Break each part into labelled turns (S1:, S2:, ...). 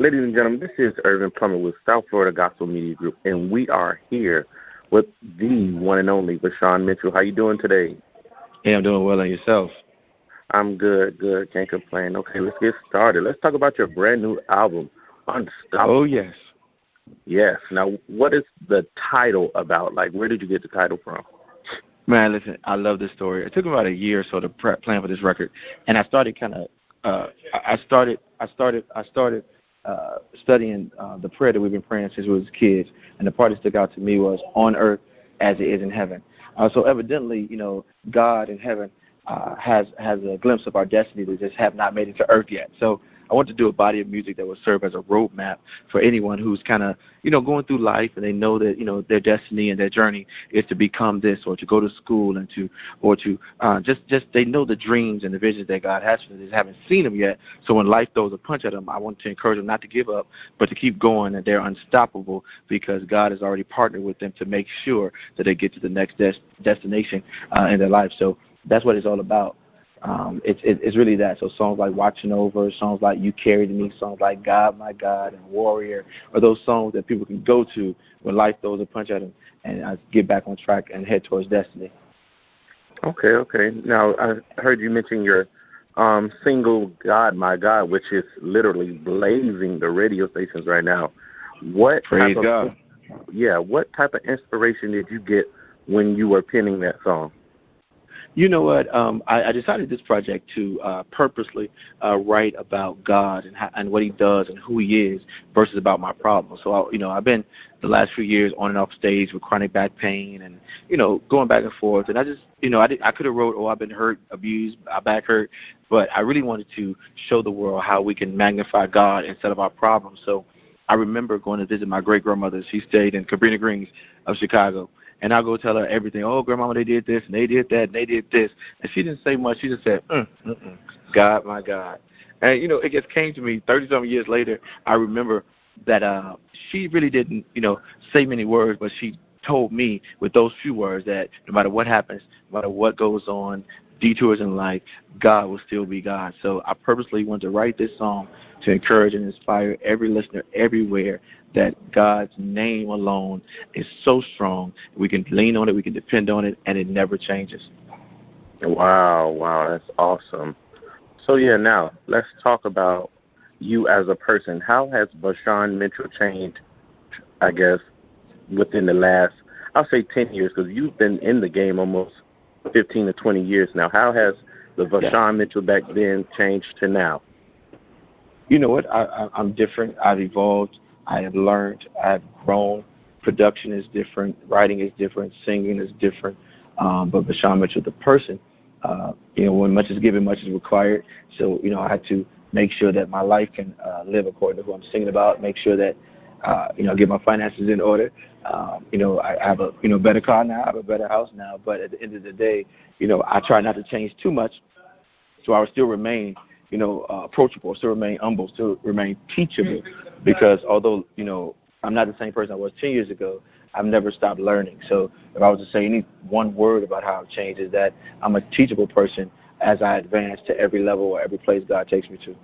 S1: Ladies and gentlemen, this is Irvon Plummer with South Florida Gospel Media Group, and we are here with the one and only Vashawn Mitchell. How you doing today?
S2: Hey, I'm doing well, and yourself?
S1: I'm good. Can't complain. Okay, let's get started. Let's talk about your brand new album, Unstoppable.
S2: Oh, yes.
S1: Yes. Now, what is the title about? Like, where did you get the title from?
S2: Man, listen, I love this story. It took me about a year or so to plan for this record, and I started studying the prayer that we've been praying since we was kids, and the part that stuck out to me was on earth as it is in heaven. So evidently, God in heaven has a glimpse of our destiny that just have not made it to earth yet. So I want to do a body of music that will serve as a roadmap for anyone who's kind of, going through life and they know that, their destiny and their journey is to become this or to go to school and just they know the dreams and the visions that God has for them. They just haven't seen them yet. So when life throws a punch at them, I want to encourage them not to give up, but to keep going, and they're unstoppable because God has already partnered with them to make sure that they get to the next destination in their life. So that's what it's all about. It's really that. So songs like Watching Over, songs like You Carried Me, songs like God, My God, and Warrior are those songs that people can go to when life throws a punch at them and get back on track and head towards destiny.
S1: Okay. Now, I heard you mention your single, God, My God, which is literally blazing the radio stations right now.
S2: Praise God.
S1: Yeah, what type of inspiration did you get when you were penning that song?
S2: You know what? I decided this project to purposely write about God and what He does and who He is versus about my problems. So, I've been the last few years on and off stage with chronic back pain and, going back and forth. And I just, I could have wrote, I've been hurt, abused, my back hurt. But I really wanted to show the world how we can magnify God instead of our problems. So I remember going to visit my great-grandmother. She stayed in Cabrini Greens of Chicago. And I'll go tell her everything. Oh, Grandmama, they did this, and they did that, and they did this. And she didn't say much. She just said, God, my God. And, it just came to me 30-something years later. I remember that she really didn't, say many words, but she told me with those few words that no matter what happens, no matter what goes on, detours in life, God will still be God. So I purposely wanted to write this song to encourage and inspire every listener everywhere that God's name alone is so strong. We can lean on it, we can depend on it, and it never changes.
S1: Wow, that's awesome. So, now let's talk about you as a person. How has Vashawn Mitchell changed, I guess, within the last, I'll say 10 years, because you've been in the game almost 15 to 20 years now. How has the Vashawn Mitchell back then changed to now?
S2: You know what? I'm different. I've evolved. I have learned. I have grown. Production is different. Writing is different. Singing is different. But Vashawn Mitchell, the person, when much is given, much is required. So, I had to make sure that my life can live according to who I'm singing about, make sure that, get my finances in order. I have a better car now. I have a better house now. But at the end of the day, I try not to change too much. So I will still remain approachable, still remain humble, still remain teachable, because although, I'm not the same person I was 10 years ago, I've never stopped learning. So if I was to say any one word about how I've changed, is that I'm a teachable person as I advance to every level or every place God takes me to.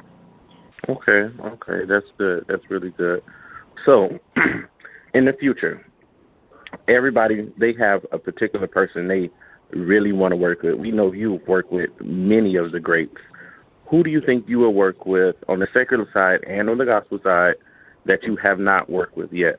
S1: Okay, that's good. That's really good. So in the future, everybody, they have a particular person they really want to work with. We know you work with many of the greats. Who do you think you will work with on the secular side and on the gospel side that you have not worked with yet?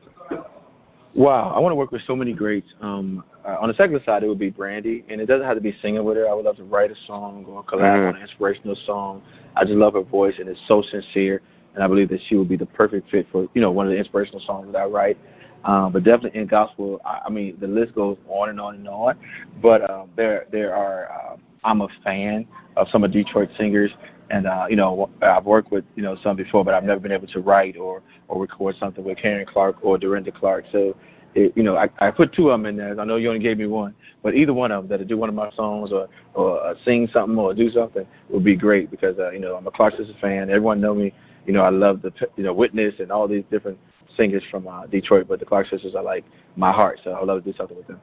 S2: Wow, I want to work with so many greats. On the secular side, it would be Brandy, and it doesn't have to be singing with her. I would love to write a song or collab on an inspirational song. I just love her voice, and it's so sincere, and I believe that she would be the perfect fit for, one of the inspirational songs that I write. But definitely in gospel, the list goes on and on and on. But there are, I'm a fan of some of Detroit singers. And, I've worked with, some before, but I've never been able to write or record something with Karen Clark or Dorinda Clark. So, I put two of them in there. I know you only gave me one, but either one of them that'll do one of my songs or sing something or do something would be great because, I'm a Clark Sisters fan. Everyone know me. I love the, Witness and all these different singers from Detroit, but the Clark Sisters are like my heart, so I'd love to do something with them.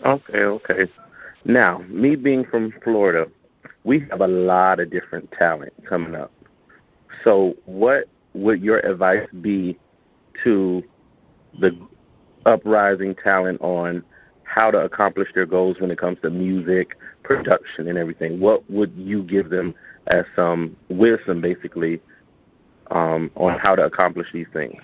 S1: Okay. Now, me being from Florida, we have a lot of different talent coming up. So what would your advice be to the uprising talent on how to accomplish their goals when it comes to music, production, and everything? What would you give them as some wisdom, basically, on how to accomplish these things?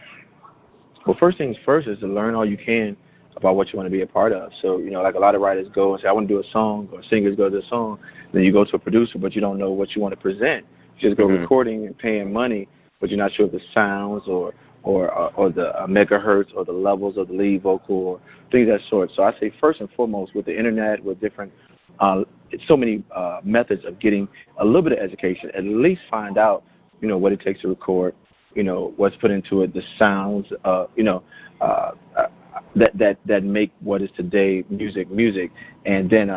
S2: Well, first things first is to learn all you can about what you want to be a part of. So, like a lot of writers go and say, I want to do a song, or singers go to a song. Then you go to a producer, but you don't know what you want to present. You just go recording and paying money, but you're not sure of the sounds or the megahertz or the levels of the lead vocal or things of that sort. So I say first and foremost, with the internet, with different so many methods of getting a little bit of education, at least find out, what it takes to record, what's put into it, the sounds, that make what is today music, and then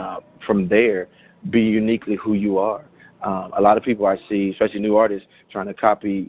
S2: from there, be uniquely who you are. A lot of people I see, especially new artists, trying to copy,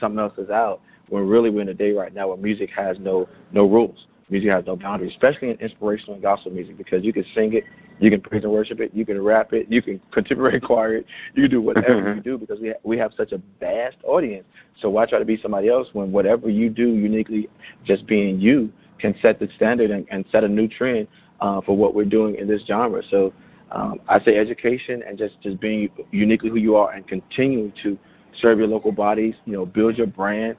S2: something else that's out, when really we're in a day right now where music has no rules. Music has no boundaries, especially in inspirational and gospel music, because you can sing it, you can praise and worship it, you can rap it, you can contemporary choir it, you can do whatever you do, because we have such a vast audience. So why try to be somebody else when whatever you do uniquely, just being you, can set the standard and set a new trend for what we're doing in this genre. So I say education and just being uniquely who you are and continuing to serve your local bodies, build your brand,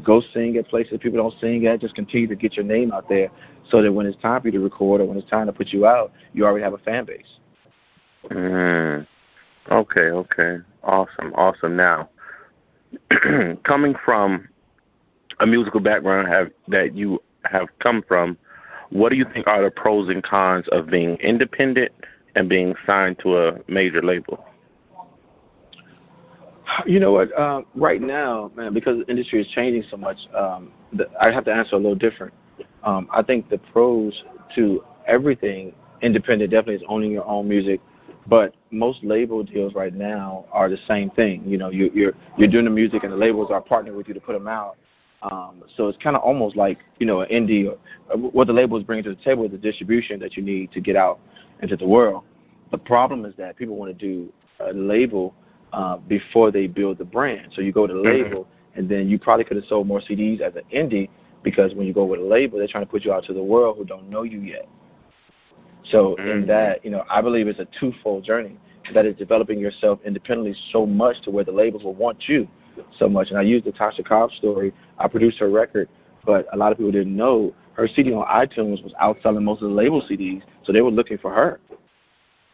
S2: go sing at places people don't sing at. Just continue to get your name out there so that when it's time for you to record or when it's time to put you out, you already have a fan base.
S1: Okay. Awesome. Now, coming from a musical background that you have come from, what do you think are the pros and cons of being independent and being signed to a major label?
S2: You know what? Right now, man, because the industry is changing so much, I have to answer a little different. I think the pros to everything, independent definitely is owning your own music, but most label deals right now are the same thing. You're doing the music and the labels are partnering with you to put them out. So it's kind of almost like, an indie, or what the labels bring to the table is the distribution that you need to get out into the world. The problem is that people want to do a label before they build the brand. So you go to the label, and then you probably could have sold more CDs as an indie, because when you go with a label, they're trying to put you out to the world who don't know you yet. So in that, I believe it's a twofold journey. That is developing yourself independently so much to where the labels will want you so much. And I used the Tasha Cobb story. I produced her record, but a lot of people didn't know her CD on iTunes was outselling most of the label CDs, so they were looking for her.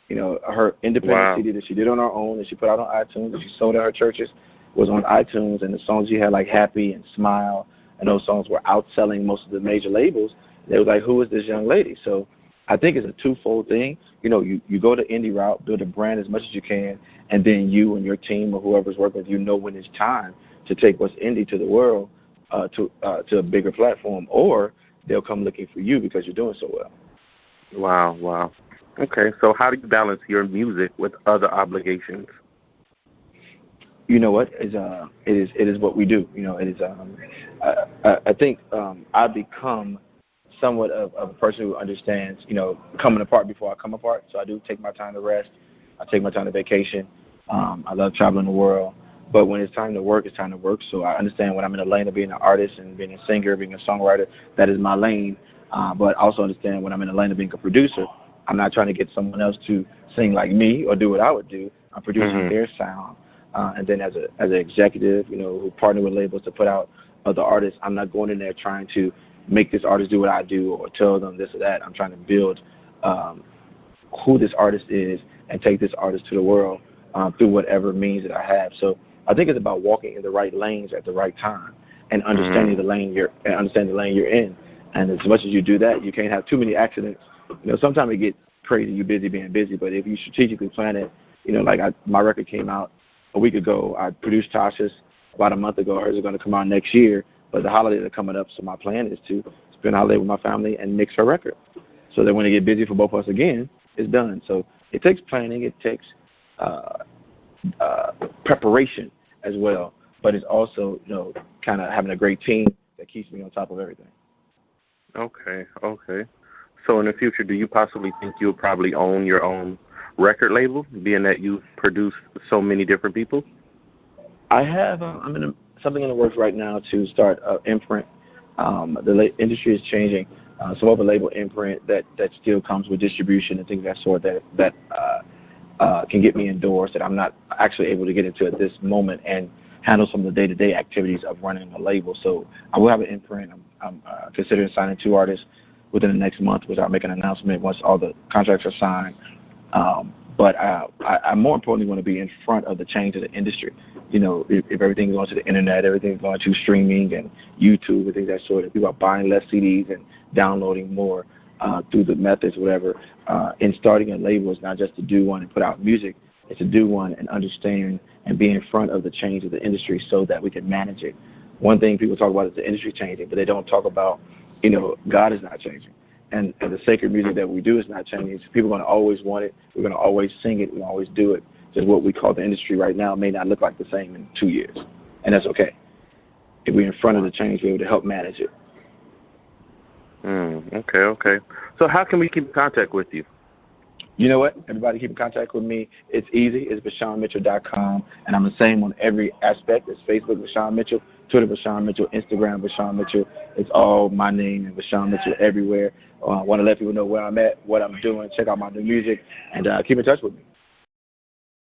S2: Her independent CD that she did on her own, that she put out on iTunes, that she sold at her churches, was on iTunes, and the songs she had, like Happy and Smile, and those songs were outselling most of the major labels. They were like, who is this young lady? So I think it's a twofold thing. You go the indie route, build a brand as much as you can, and then you and your team or whoever's working with you know when it's time to take what's indie to the world, to a bigger platform, or they'll come looking for you because you're doing so well.
S1: Wow. Okay, so how do you balance your music with other obligations?
S2: You know what? It is what we do. It is. I think I've become somewhat of a person who understands, coming apart before I come apart. So I do take my time to rest. I take my time to vacation. I love traveling the world. But when it's time to work, it's time to work. So I understand when I'm in the lane of being an artist and being a singer, being a songwriter, that is my lane. But I also understand when I'm in the lane of being a producer, I'm not trying to get someone else to sing like me or do what I would do. I'm producing their sound. And then as an executive, who partner with labels to put out other artists, I'm not going in there trying to make this artist do what I do or tell them this or that. I'm trying to build who this artist is and take this artist to the world through whatever means that I have. So I think it's about walking in the right lanes at the right time and understanding the lane you're in. And as much as you do that, you can't have too many accidents. Sometimes it gets crazy. You're busy being busy, but if you strategically plan it, my record came out a week ago. I produced Tasha's about a month ago. Hers is going to come out next year, but the holidays are coming up, so my plan is to spend a holiday with my family and mix her record, so that when it get busy for both of us again, it's done. So it takes planning, it takes preparation as well, but it's also kind of having a great team that keeps me on top of everything.
S1: Okay. So in the future, do you possibly think you'll probably own your own record label, being that you produce so many different people?
S2: I have. I'm in the something in the works right now to start an imprint. Industry is changing. Some of a label imprint that still comes with distribution and things of that sort that can get me endorsed that I'm not actually able to get into at this moment and handle some of the day-to-day activities of running a label. So I will have an imprint. I'm considering signing 2 artists within the next month, which I'll make an announcement once all the contracts are signed. But I more importantly want to be in front of the change of the industry. You know, if everything's going to the internet, everything's going to streaming and YouTube and things of that sort, if people are buying less CDs and downloading more through the methods, whatever, and starting a label is not just to do one and put out music, it's to do one and understand and be in front of the change of the industry so that we can manage it. One thing people talk about is the industry changing, but they don't talk about, you know, God is not changing. And the sacred music that we do is not changing. People are going to always want it. We're going to always sing it. We're going to always do it. Just what we call the industry right now may not look like the same in 2 years. And that's okay. If we're in front of the change, we're able to help manage it.
S1: Okay. So how can we keep in contact with you?
S2: You know what? Everybody keep in contact with me. It's easy. It's VashawnMitchell.com. And I'm the same on every aspect. It's Facebook, Vashawn Mitchell, Twitter, Vashawn Mitchell, Instagram, Vashawn Mitchell. It's all my name and Vashawn Mitchell everywhere. I want to let people know where I'm at, what I'm doing. Check out my new music, and keep in touch with me.